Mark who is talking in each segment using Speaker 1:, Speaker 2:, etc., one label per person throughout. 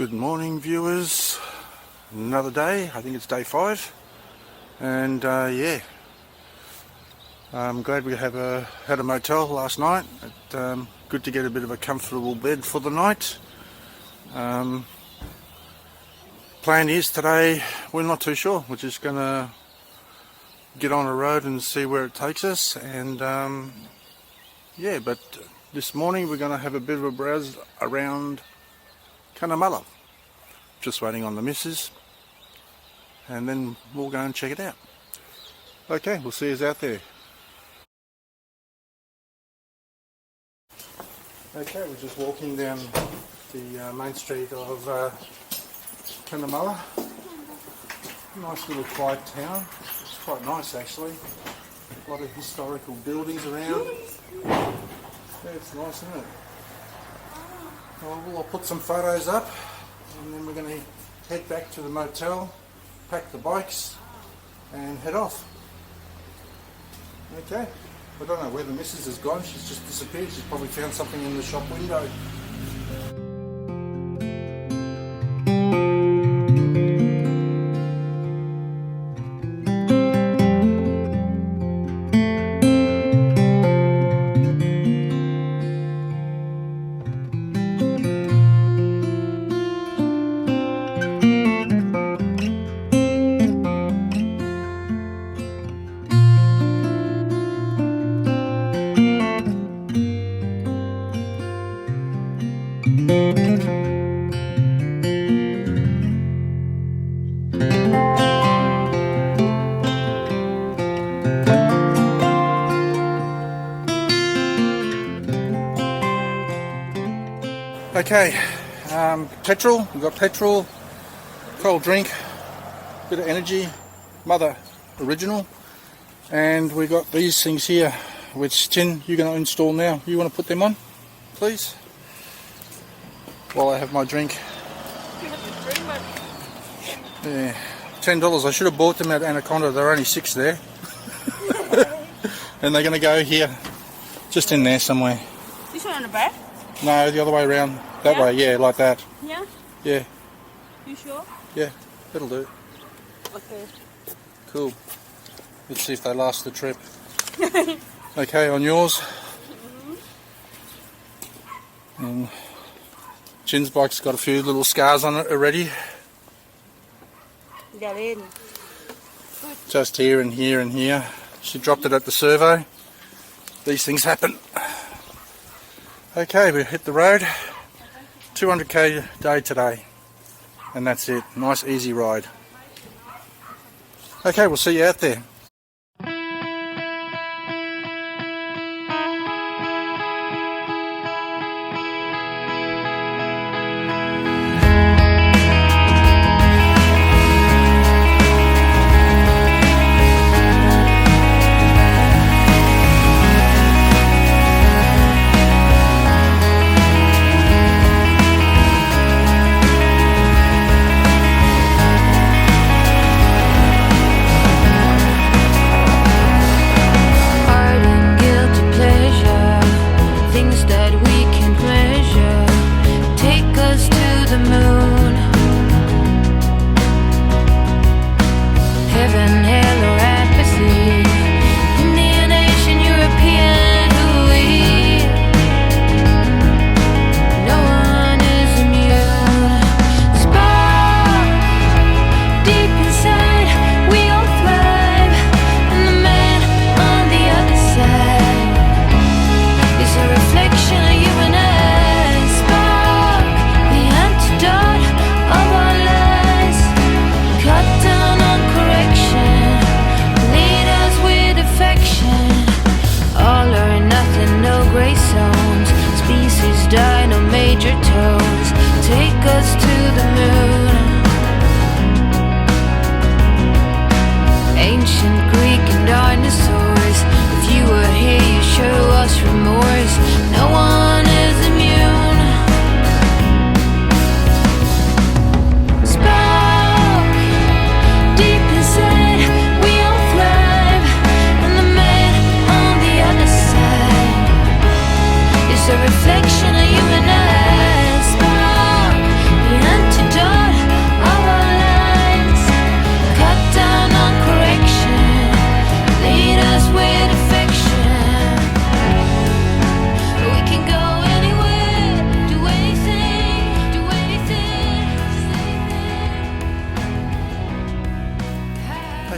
Speaker 1: Good morning, viewers. Another day. I think it's day 5, and yeah, I'm glad we had a motel last night. Good to get a bit of a comfortable bed for the night. Plan is today, we're not too sure. We're just gonna get on a road and see where it takes us, and yeah, but this morning we're gonna have a bit of a browse around Cunnamulla. Just waiting on the missus, and then we'll go and check it out. Okay, we'll see you out there. Okay, we're just walking down the main street of Cunnamulla. Nice little quiet town. It's quite nice actually. A lot of historical buildings around. Yeah, it's nice, isn't it? Well, I'll put some photos up, and then we're going to head back to the motel, pack the bikes, and head off. Okay, I don't know where the missus has gone. She's just disappeared. She's probably found something in the shop window. Okay, petrol, we've got petrol, cold drink, bit of energy, Mother Original, and we got these things here, which Tin, you're going to install now. You want to put them on, please? While I have my drink. Yeah, $10. I should have bought them at Anaconda. They're only 6 there. And they're going to go here, just in there somewhere.
Speaker 2: This one on the back?
Speaker 1: No, the other way around. That way, yeah, like that.
Speaker 2: Yeah?
Speaker 1: Yeah.
Speaker 2: You sure?
Speaker 1: Yeah, that'll do.
Speaker 2: Okay.
Speaker 1: Cool. Let's see if they last the trip. Okay, on yours. And Chin's bike's got a few little scars on it already. Just here and here and here. She dropped it at the servo. These things happen. Okay, we hit the road. 200k a day today. And that's it. Nice easy ride. Okay, we'll see you out there.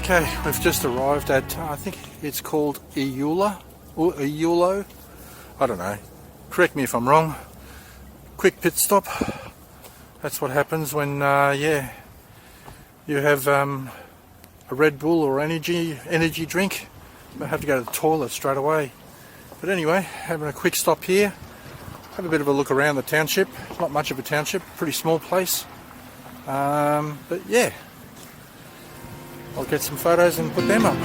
Speaker 1: Okay, we've just arrived at, I think it's called Eulo, or Eulo, I don't know, correct me if I'm wrong. Quick pit stop. That's what happens when, yeah, you have a Red Bull or energy drink. You have to go to the toilet straight away. But anyway, having a quick stop here. Have a bit of a look around the township. It's not much of a township, pretty small place. But yeah, I'll get some photos and put them up.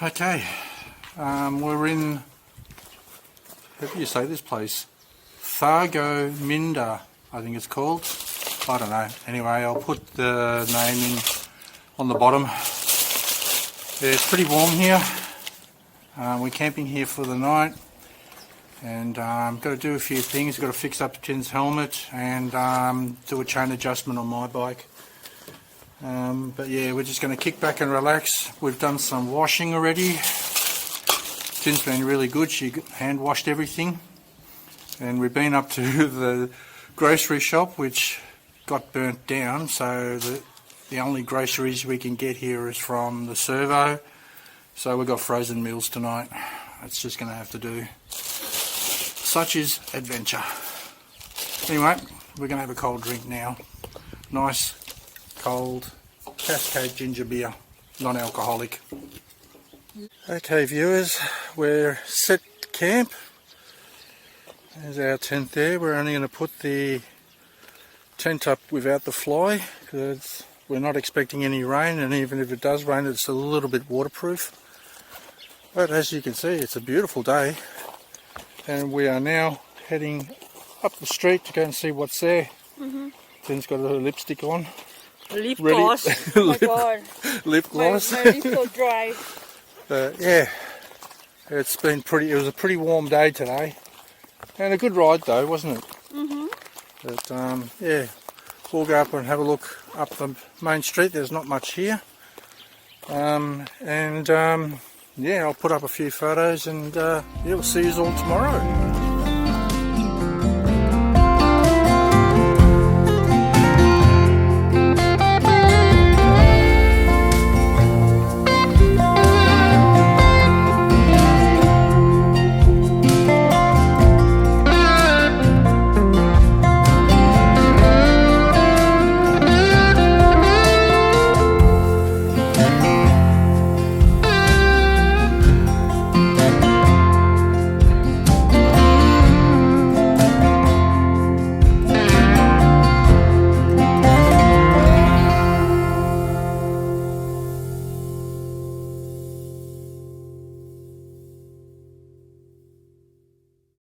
Speaker 1: Okay, we're in, how do you say this place? Thargomindah, I think it's called. I don't know. Anyway, I'll put the name in on the bottom. Yeah, it's pretty warm here. We're camping here for the night, and got to do a few things. Got to fix up Tin's helmet and do a chain adjustment on my bike. But yeah, we're just going to kick back and relax. We've done some washing already. Tin's been really good. She hand washed everything, and we've been up to the grocery shop, which got burnt down. So the only groceries we can get here is from the servo. So we've got frozen meals tonight. It's just going to have to do. Such is adventure. Anyway, we're going to have a cold drink now. Nice, cold, Cascade ginger beer, non-alcoholic. Okay viewers, we're set camp. There's our tent there. We're only going to put the tent up without the fly because we're not expecting any rain, and even if it does rain, it's a little bit waterproof. But as you can see, it's a beautiful day, and we are now heading up the street to go and see what's there. Tin's got her lipstick on.
Speaker 2: Lip
Speaker 1: Ready?
Speaker 2: gloss. Oh my god.
Speaker 1: Lip gloss.
Speaker 2: My lips so dry.
Speaker 1: Yeah, it was a pretty warm day today, and a good ride though, wasn't it? But yeah, we'll go up and have a look up the main street. There's not much here, yeah, I'll put up a few photos, and yeah, we'll see you all tomorrow.